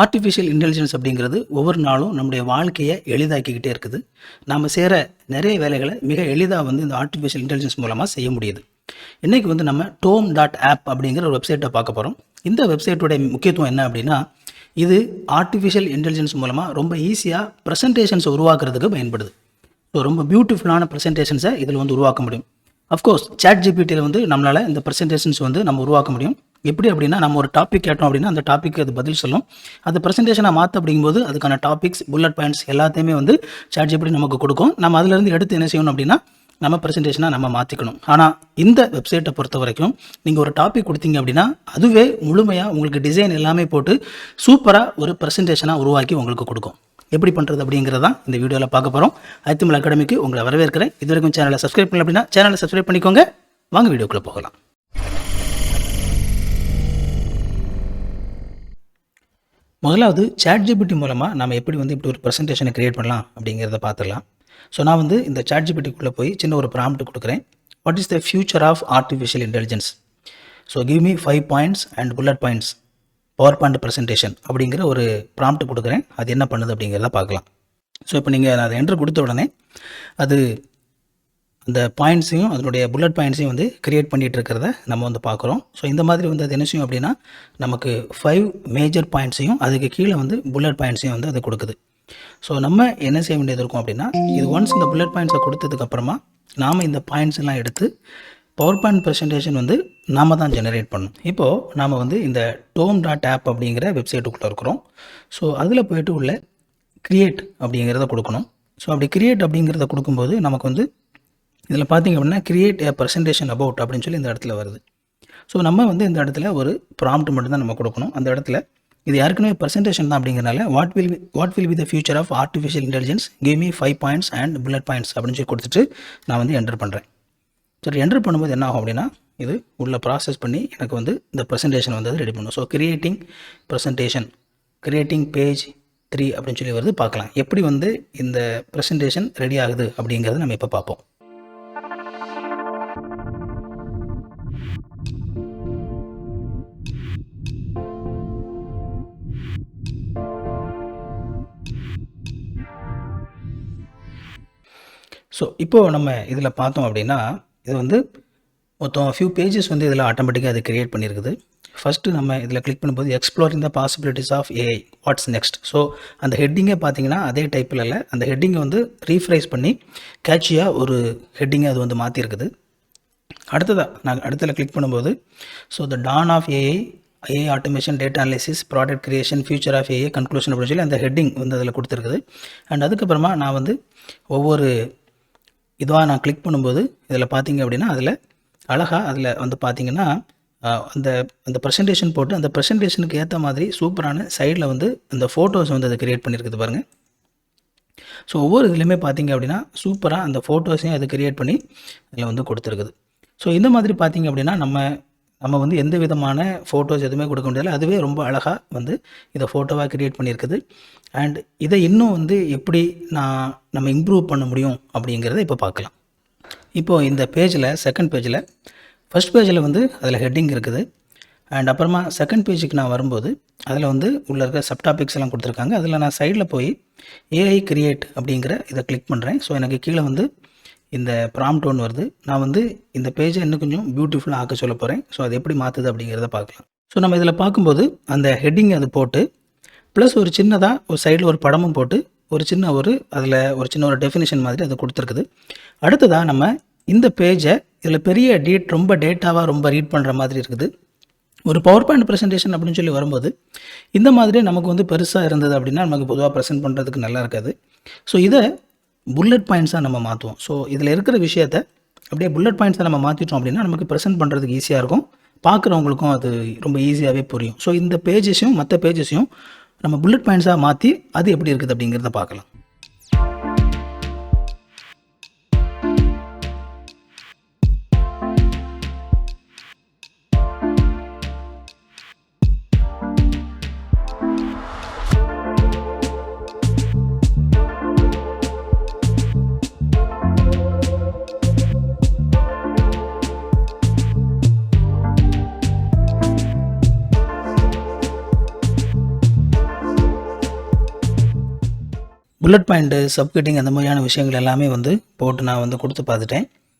Artificial intelligence அப்படிங்கிறது ஒவ்வொரு நாளும் நம்முடைய வாழ்க்கையை எளிதாக்கிக்கிட்டே இருக்குது. நாம் செய்கிற நிறைய வேலைகளை மிக எளிதாக இந்த ஆர்டிஃபிஷியல் இன்டெலிஜென்ஸ் மூலமாக செய்ய முடியுது. இன்றைக்கி நம்ம Tome.APP அப்படிங்கிற ஒரு வெப்சைட்டை பார்க்க போகிறோம். இந்த வெப்சைட்டோடைய முக்கியத்துவம் என்ன அப்படின்னா, இது ஆர்டிஃபிஷியல் இன்டெலிஜென்ஸ் மூலமாக ரொம்ப ஈஸியாக ப்ரெசன்டேஷன்ஸை உருவாக்குறதுக்கு பயன்படுது. ஸோ ரொம்ப பியூட்டிஃபுல்லான ப்ரெசன்டேஷன்ஸை இதில் உருவாக்க முடியும். அஃப்கோர்ஸ் ChatGPTயில் நம்மளால் இந்த ப்ரெசன்டேஷன்ஸ் நம்ம உருவாக்க முடியும். எப்படி அப்படின்னா, நம்ம ஒரு டாபிக் கேட்டோம் அப்படின்னா அந்த டாப்பிக்கு அது பதில் சொல்லும். அது ப்ரெசன்டேஷனாக மாற்ற அப்படிங்கும்போது அதுக்கான டாபிக்ஸ், புல்லட் பாயிண்ட்ஸ் எல்லாத்தையுமே ChatGPT நமக்கு கொடுக்கும். நம்ம அதிலிருந்து எடுத்து என்ன செய்யணும் அப்படின்னா, நம்ம ப்ரெசன்டேஷனாக நம்ம மாற்றிக்கணும். ஆனால் இந்த வெப்சைட்டை பொறுத்த வரைக்கும் நீங்கள் ஒரு டாபிக் கொடுத்தீங்க அப்படின்னா அதுவே முழுமையாக உங்களுக்கு டிசைன் எல்லாமே போட்டு சூப்பராக ஒரு ப்ரெசன்டேஷனாக உருவாக்கி உங்களுக்கு கொடுக்கும். எப்படி பண்ணுறது அப்படிங்கிறதான் இந்த வீடியோவில் பார்க்க போகிறோம். ஐத்தமிழ் அகாடமிக்கு உங்களை வரவேற்கிறேன். இது வரைக்கும் சேனலை சப்ஸ்கிரைப் பண்ணல அப்படின்னா சேனலை சப்ஸ்கிரைப் பண்ணிக்கோங்க. வாங்க வீடியோக்குள்ளே போகலாம். முதலாவது ChatGPT மூலமாக நம்ம எப்படி இப்படி ஒரு ப்ரெசன்டேஷனை க்ரியேட் பண்ணலாம் அப்படிங்கிறத பார்த்துடலாம். ஸோ நான் இந்த ChatGPTக்குள்ளே போய் சின்ன ஒரு ப்ராம்ப்ட் கொடுக்குறேன். What is the future of artificial intelligence? So give me 5 points and bullet points power point presentation அப்படிங்கிற ஒரு ப்ராம்ப்ட் கொடுக்குறேன். அது என்ன பண்ணுது அப்படிங்கிறத பார்க்கலாம். ஸோ இப்போ நீங்கள் அதை என்ட்ரு கொடுத்த உடனே அது அந்த பாயிண்ட்ஸையும் அதனுடைய புல்லட் பாயிண்ட்ஸையும் கிரியேட் பண்ணிகிட்டு இருக்கிறத நம்ம பார்க்குறோம். ஸோ இந்த மாதிரி அது என்ன செய்யும் அப்படின்னா, நமக்கு 5 மேஜர் பாயிண்ட்ஸையும் அதுக்கு கீழே புல்லட் பாயிண்ட்ஸையும் அது கொடுக்குது. ஸோ நம்ம என்ன செய்ய வேண்டியது இருக்கும் அப்படின்னா, இது ஒன்ஸ் இந்த புல்லட் பாயிண்ட்ஸை கொடுத்ததுக்கப்புறமா நாம் இந்த பாயிண்ட்ஸ் எல்லாம் எடுத்து பவர் பாயிண்ட் ப்ரெசன்டேஷன் நாம் தான் ஜெனரேட் பண்ணணும். இப்போது நாம் இந்த Tome.APP அப்படிங்கிற வெப்சைட்டுக்குள்ளே இருக்கிறோம். ஸோ அதில் போய்ட்டு உள்ள கிரியேட் அப்படிங்கிறத கொடுக்கணும். ஸோ அப்படி கிரியேட் அப்படிங்கிறத கொடுக்கும்போது நமக்கு இதில் பார்த்திங்க அப்படின்னா கிரியேட் ஏ ப்ரெசன்டேஷன் அபவுட் அப்படின்னு சொல்லி இந்த இடத்துல வருது. ஸோ நம்ம இந்த இடத்துல ஒரு ப்ராம்ப்ட் மட்டும் தான் நம்ம கொடுக்கணும். அந்த இடத்துல இது ஏற்கனவே ப்ரெசன்டேஷன் தான் அப்படிங்கிறனால what will be the future of artificial intelligence, give me 5 points and bullet points அப்படின்னு சொல்லி கொடுத்துட்டு நான் என்டர் பண்ணுறேன். சரி, என்டர் பண்ணும்போது என்ன ஆகும் அப்படின்னா, இது உள்ள ப்ராசஸ் பண்ணி எனக்கு இந்த ப்ரெசன்டேஷன் ரெடி பண்ணும். So creating presentation, creating page 3 அப்படின்னு சொல்லி வருது. பார்க்கலாம் எப்படி இந்த ப்ரெசன்டேஷன் ரெடி ஆகுது அப்படிங்கிறத நம்ம இப்போ பார்ப்போம். ஸோ இப்போது நம்ம இதில் பார்த்தோம் அப்படின்னா, இது மொத்தம் ஃபியூ பேஜஸ் இதில் ஆட்டோமேட்டிக்காக அது கிரியேட் பண்ணியிருக்குது. ஃபஸ்ட்டு நம்ம இதில் கிளிக் பண்ணும்போது exploring the possibilities of AI, what's next. So அந்த ஹெட்டிங்கே பார்த்தீங்கன்னா அதே டைப்பில் இல்லை, அந்த ஹெட்டிங்கை ரீஃப்ரைஸ் பண்ணி கேட்சியாக ஒரு ஹெட்டிங்கை அது மாற்றிருக்குது. அடுத்ததாக நான் அடுத்ததில் கிளிக் பண்ணும்போது, so the dawn of AI automation, data analysis, product creation, future of AI, conclusion அப்படின்னு சொல்லி அந்த ஹெட்டிங் அதில் கொடுத்துருக்குது. அண்ட் அதுக்கப்புறமா நான் ஒவ்வொரு இதுவாக நான் கிளிக் பண்ணும்போது இதில் பார்த்தீங்க அப்படின்னா அதில் அழகாக அதில் பார்த்தீங்கன்னா அந்த அந்த ப்ரெசன்டேஷன் போட்டு அந்த ப்ரெசன்டேஷனுக்கு ஏற்ற மாதிரி சூப்பரான சைடில் அந்த ஃபோட்டோஸ் அது கிரியேட் பண்ணியிருக்குது பாருங்கள். ஸோ ஒவ்வொரு இதுலேயுமே பார்த்தீங்க அப்படின்னா சூப்பராக அந்த ஃபோட்டோஸையும் அது கிரியேட் பண்ணி அதில் கொடுத்துருக்குது. ஸோ இந்த மாதிரி பார்த்தீங்க அப்படின்னா நம்ம எந்த விதமான ஃபோட்டோஸ் எதுவுமே கொடுக்க முடியாது. அதுவே ரொம்ப அழகாக இதை ஃபோட்டோவாக க்ரியேட் பண்ணியிருக்குது. அண்ட் இதை இன்னும் எப்படி நம்ம இம்ப்ரூவ் பண்ண முடியும் அப்படிங்கிறத இப்போ பார்க்கலாம். இப்போது இந்த பேஜில் செகண்ட் பேஜில் ஃபஸ்ட் பேஜில் அதில் ஹெட்டிங் இருக்குது. அண்ட் அப்புறமா செகண்ட் பேஜுக்கு நான் வரும்போது அதில் உள்ள இருக்க சப்டாபிக்ஸ் எல்லாம் கொடுத்துருக்காங்க. அதில் நான் சைடில் போய் ஏஐ கிரியேட் அப்படிங்கிற இதை கிளிக் பண்ணுறேன். ஸோ எனக்கு கீழே இந்த ப்ராம்ப்ட் ஒன்று வருது. நான் இந்த பேஜை இன்னும் கொஞ்சம் பியூட்டிஃபுல்லாக ஆக்க சொல்ல போகிறேன். ஸோ அது எப்படி மாற்றுது அப்படிங்கிறத பார்க்கலாம். ஸோ நம்ம இதில் பார்க்கும்போது அந்த ஹெட்டிங் அது போட்டு ப்ளஸ் ஒரு சின்னதாக ஒரு சைடில் ஒரு படமும் போட்டு அதில் ஒரு சின்ன ஒரு டெஃபினிஷன் மாதிரி அது கொடுத்துருக்குது. அடுத்ததாக நம்ம இந்த பேஜை இதில் பெரிய ரொம்ப டேட்டாவாக ரொம்ப ரீட் பண்ணுற மாதிரி இருக்குது. ஒரு பவர் பாயிண்ட் ப்ரெசன்டேஷன் அப்படின்னு சொல்லி வரும்போது இந்த மாதிரி நமக்கு பெருசாக இருந்தது அப்படின்னா நமக்கு பொதுவாக ப்ரெசென்ட் பண்ணுறதுக்கு நல்லா இருக்காது. ஸோ இதை புல்லட் பாயிண்ட்ஸாக நம்ம மாற்றுவோம். ஸோ இதில் இருக்கிற விஷயத்தை அப்படியே புல்லட் பாயிண்ட்ஸை நம்ம மாற்றிட்டோம் அப்படின்னா நமக்கு ப்ரெசென்ட் பண்ணுறதுக்கு ஈஸியாக இருக்கும், பார்க்குறவங்களுக்கும் அது ரொம்ப ஈஸியாகவே புரியும். ஸோ இந்த பேஜஸையும் மற்ற பேஜஸையும் நம்ம புல்லட் பாயிண்ட்ஸாக மாற்றி அது எப்படி இருக்குது அப்படிங்கிறத பார்க்கலாம். புல்லட் பாயிண்ட்டு, சப்கட்டிங் அந்த மாதிரியான விஷயங்கள் எல்லாமே வந்து போட்டு நான் வந்து கொடுத்து பார்த்துட்டேன்.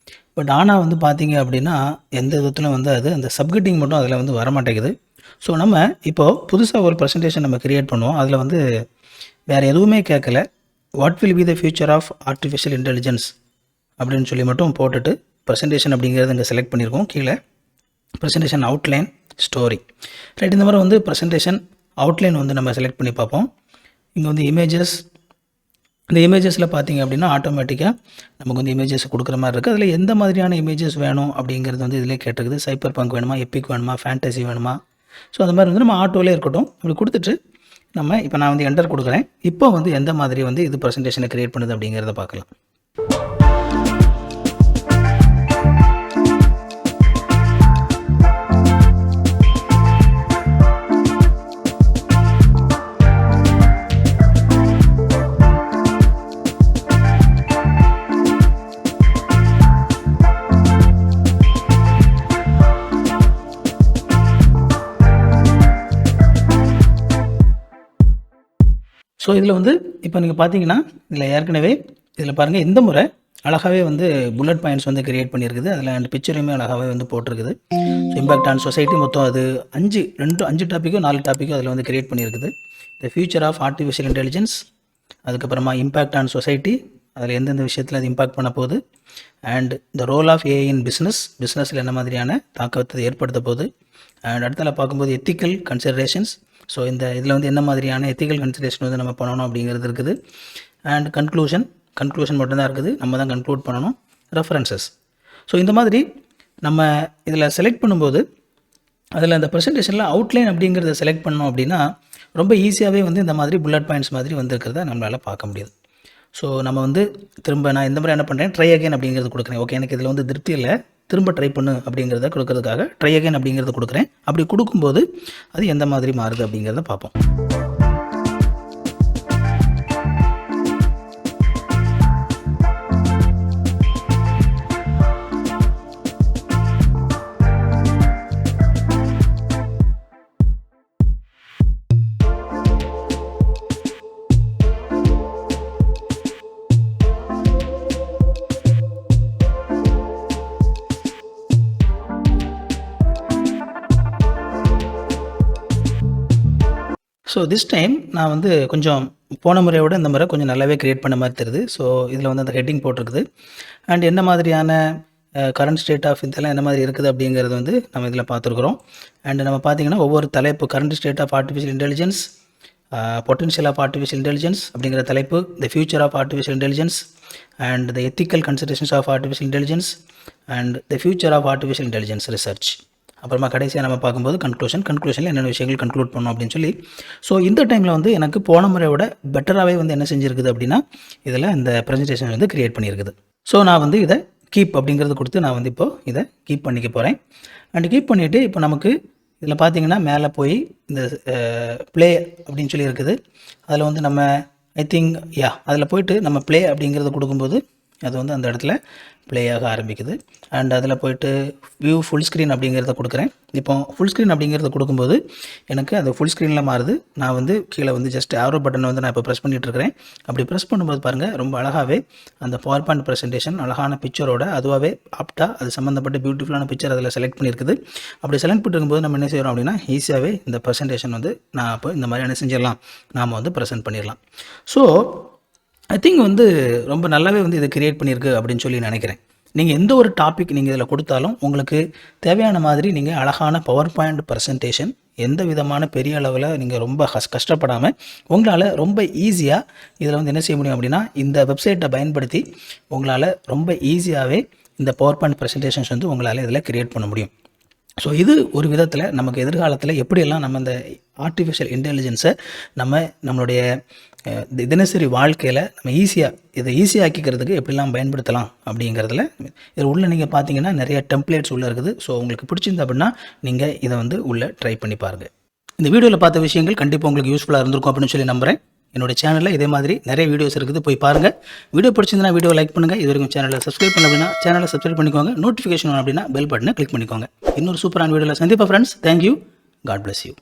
பட் ஆனால் வந்து பார்த்தீங்க அப்படின்னா எந்த விதத்திலும் வந்து அது அந்த சப்கட்டிங் மட்டும் அதில் வந்து வரமாட்டேங்குது. ஸோ நம்ம இப்போது புதுசாக ஒரு ப்ரெசன்டேஷன் நம்ம க்ரியேட் பண்ணுவோம். அதில் வந்து வேறு எதுவுமே கேட்கல. What will be the future of artificial intelligence அப்படின்னு சொல்லி மட்டும் போட்டுட்டு ப்ரெசன்டேஷன் அப்படிங்கிறது இங்கே செலக்ட் பண்ணியிருக்கோம். கீழே ப்ரெசன்டேஷன் அவுட்லைன் ஸ்டோரி ரைட். இந்த மாதிரி வந்து ப்ரெசன்டேஷன் அவுட்லைன் வந்து நம்ம செலக்ட் பண்ணி பார்ப்போம். இங்கே வந்து இமேஜஸ், இந்த இமேஜஸில் பார்த்தீங்க அப்படின்னா ஆட்டோமேட்டிக்காக நமக்கு வந்து இமேஜஸ் கொடுக்குற மாதிரி இருக்குது. அதில் எந்த மாதிரியான இமேஜஸ் வேணும் அப்படிங்கிறது வந்து இதிலே கேட்டிருக்குது. சைபர் பங்க் வேணுமா, எப்பிக் வேணுமா, ஃபேண்டசி வேணுமா. ஸோ அந்த மாதிரி வந்து நம்ம ஆட்டோவிலே இருக்கட்டும் அப்படி கொடுத்துட்டு நம்ம இப்போ நான் வந்து என்டர் கொடுக்குறேன். இப்போ வந்து எந்த மாதிரி வந்து இது ப்ரெசன்டேஷனை க்ரியேட் பண்ணுது அப்படிங்கிறத பார்க்கலாம். ஸோ இதில் வந்து இப்போ நீங்கள் பார்த்தீங்கன்னா இதில் ஏற்கனவே இதில் பாருங்கள் இந்த முறை அழகாகவே வந்து புல்லட் பாயிண்ட்ஸ் வந்து கிரியேட் பண்ணியிருக்குது. அதில் அந்த பிக்சரையுமே அழகாகவே வந்து போட்டிருக்குது. ஸோ இம்பாக்ட் ஆன் சொசைட்டி மொத்தம் அது 5 டாப்பிக்கோ 4 டாப்பிக்கோ அதில் வந்து கிரியேட் பண்ணியிருக்குது. The future of artificial intelligence, அதுக்கப்புறமா இம்பாக்ட் ஆன் சொசைட்டி, அதில் எந்தெந்த விஷயத்தில் அது இம்பாக்ட் பண்ண போகுது, and the role of AI in பிஸ்னஸில் என்ன மாதிரியான தாக்கத்தை ஏற்படுத்த போகுது, அண்ட் அடுத்தல பார்க்கும்போது எத்திக்கல் கன்சிடரேஷன்ஸ். ஸோ இந்த இதில் வந்து என்ன மாதிரியான எத்திக்கல் கன்சிடரேஷன் வந்து நம்ம பண்ணணும் அப்படிங்கிறது இருக்குது. அண்ட் கன்க்ளூஷன் மட்டும்தான் இருக்குது, நம்ம தான் கன்க்ளூட் பண்ணணும். ரெஃபரன்சஸ். ஸோ இந்த மாதிரி நம்ம இதில் செலக்ட் பண்ணும்போது அதில் அந்த ப்ரெசன்டேஷனில் அவுட்லைன் அப்படிங்கிறத செலக்ட் பண்ணோம் அப்படின்னா ரொம்ப ஈஸியாகவே வந்து இந்த மாதிரி புல்லட் பாயிண்ட்ஸ் மாதிரி வந்துருக்கிறத நம்மளால் பார்க்க முடியுது. ஸோ நம்ம வந்து திரும்ப நான் இந்த மாதிரி என்ன பண்ணுறேன், ட்ரை அகைன் அப்படிங்கிறது கொடுக்குறேன். ஓகே, எனக்கு இதில் வந்து திருப்தி இல்லை, திரும்ப ட்ரை பண்ணு அப்படிங்கிறத கொடுக்கறதுக்காக ட்ரை அகைன் அப்படிங்கிறத கொடுக்குறேன். அப்படி கொடுக்கும்போது அது எந்த மாதிரி மாறுது அப்படிங்கிறத பார்ப்போம். ஸோ திஸ் டைம் நான் வந்து கொஞ்சம் போன முறையோட இந்த முறை கொஞ்சம் நல்லாவே க்ரியேட் பண்ண மாதிரி தெரியுது. ஸோ இதில் வந்து அந்த ஹெட்டிங் போட்டிருக்குது. அண்ட் என்ன மாதிரியான கரண்ட் ஸ்டேட் ஆஃப் இதெல்லாம் என்ன மாதிரி இருக்குது அப்படிங்கிறது வந்து நம்ம இதில் பார்த்துருக்குறோம். அண்ட் நம்ம பார்த்திங்கன்னா ஒவ்வொரு தலைப்பு, current state of artificial intelligence, potential of artificial intelligence அப்படிங்கிற தலைப்பு, the future of artificial intelligence, and the ethical considerations of artificial intelligence, and the future of artificial intelligence research. அப்புறமா கடைசியாக நம்ம பார்க்கும்போது கன்க்ளூஷனில் என்னென்ன விஷயங்கள் கன்க்ளூட் பண்ணோம் அப்படின்னு சொல்லி. ஸோ இந்த டைமில் வந்து எனக்கு போன முறையோட பெட்டராகவே வந்து என்ன செஞ்சுருக்குது அப்படின்னா இதில் இந்த ப்ரெசன்டேஷன் வந்து க்ரியேட் பண்ணியிருக்குது. ஸோ நான் வந்து இதை கீப் அப்படிங்கிறது கொடுத்து நான் வந்து இப்போது இதை கீப் பண்ணிக்க போகிறேன். அண்ட் கீப் பண்ணிவிட்டு இப்போ நமக்கு இதில் பார்த்தீங்கன்னா மேலே போய் இந்த ப்ளே அப்படின்னு சொல்லி இருக்குது. அதில் வந்து நம்ம அதில் போய்ட்டு நம்ம ப்ளே அப்படிங்கிறத கொடுக்கும்போது அது வந்து அந்த இடத்துல ப்ளே ஆக ஆரம்பிக்குது. அண்ட் அதில் போய்ட்டு வியூ ஃபுல் ஸ்க்ரீன் அப்படிங்கிறத கொடுக்குறேன். இப்போ ஃபுல் ஸ்க்ரீன் அப்படிங்கிறத கொடுக்கும்போது எனக்கு அது ஃபுல் ஸ்க்ரீனில் மாறுது. நான் வந்து கீழே வந்து ஜஸ்ட் ஆரோ பட்டனை வந்து நான் இப்போ ப்ரெஸ் பண்ணிகிட்ருக்கிறேன். அப்படி ப்ரெஸ் பண்ணும்போது பாருங்கள் ரொம்ப அழகாகவே அந்த பவர் பாயிண்ட் ப்ரெசன்டேஷன் அழகான பிக்சரோட அதுவாகவே ஆப்டாக அது சம்மந்தப்பட்ட பியூட்டிஃபுல்லான பிக்சர் அதில் செலக்ட் பண்ணியிருக்குது. அப்படி செலக்ட் பண்ணிருக்கும்போது நம்ம என்ன செய்கிறோம் அப்படின்னா ஈஸியாகவே இந்த ப்ரெசன்டேஷன் வந்து நான் அப்போ இந்த மாதிரி என்ன செஞ்சிடலாம், நாம் வந்து ப்ரெசென்ட் பண்ணிடலாம். ஸோ ஐ திங்க் வந்து ரொம்ப நல்லாவே வந்து இது க்ரியேட் பண்ணியிருக்கு அப்படின்னு சொல்லி நினைக்கிறேன். நீங்கள் எந்த ஒரு டாபிக் நீங்கள் இதில் கொடுத்தாலும் உங்களுக்கு தேவையான மாதிரி நீங்கள் அழகான பவர் பாயிண்ட் ப்ரெசன்டேஷன் எந்த விதமான பெரிய அளவில் நீங்கள் ரொம்ப கஷ்டப்படாமல் உங்களால் ரொம்ப ஈஸியாக இதில் வந்து என்ன செய்ய முடியும் அப்படின்னா இந்த வெப்சைட்டை பயன்படுத்தி உங்களால் ரொம்ப ஈஸியாகவே இந்த பவர் பாயிண்ட் ப்ரெசன்டேஷன்ஸ் வந்து உங்களால் இதில் க்ரியேட் பண்ண முடியும். ஸோ இது ஒரு விதத்தில் நமக்கு எதிர்காலத்தில் எப்படியெல்லாம் நம்ம இந்த ஆர்டிஃபிஷியல் இன்டெலிஜென்ஸை நம்மளுடைய தினசரி வாழ்க்கையில் நம்ம இதை ஈஸியாக்கிக்கிறதுக்கு எப்படிலாம் பயன்படுத்தலாம் அப்படிங்கிறதுல இதில் உள்ள நீங்கள் பார்த்தீங்கன்னா நிறைய டெம்ப்ளேட்ஸ் உள்ளே இருக்குது. ஸோ உங்களுக்கு பிடிச்சிருந்தா அப்படின்னா நீங்கள் இதை வந்து உள்ளே ட்ரை பண்ணி பாருங்கள். இந்த வீடியோவில் பார்த்த விஷயங்கள் கண்டிப்பாக உங்களுக்கு யூஸ்ஃபுல்லாக இருந்திருக்கும் அப்படின்னு சொல்லி நம்புகிறேன். என்னோடய சேனலில் இதே மாதிரி நிறைய வீடியோஸ் இருக்குது, போய் பாருங்கள். வீடியோ பிடிச்சிருந்தா வீடியோ லைக் பண்ணுங்கள். இது வரைக்கும் சேனலை சப்ஸ்கிரைப் பண்ண அப்படின்னா சேனலை சப்ஸ்கிரைப் பண்ணிக்கோங்க. நோட்டிஃபிகேஷன் அப்படின்னா பெல் பட்டனை கிளிக் பண்ணிக்கோங்க. இன்னொரு சூப்பரான வீடியோவில் சந்திப்பா friends. Thank you. God bless you.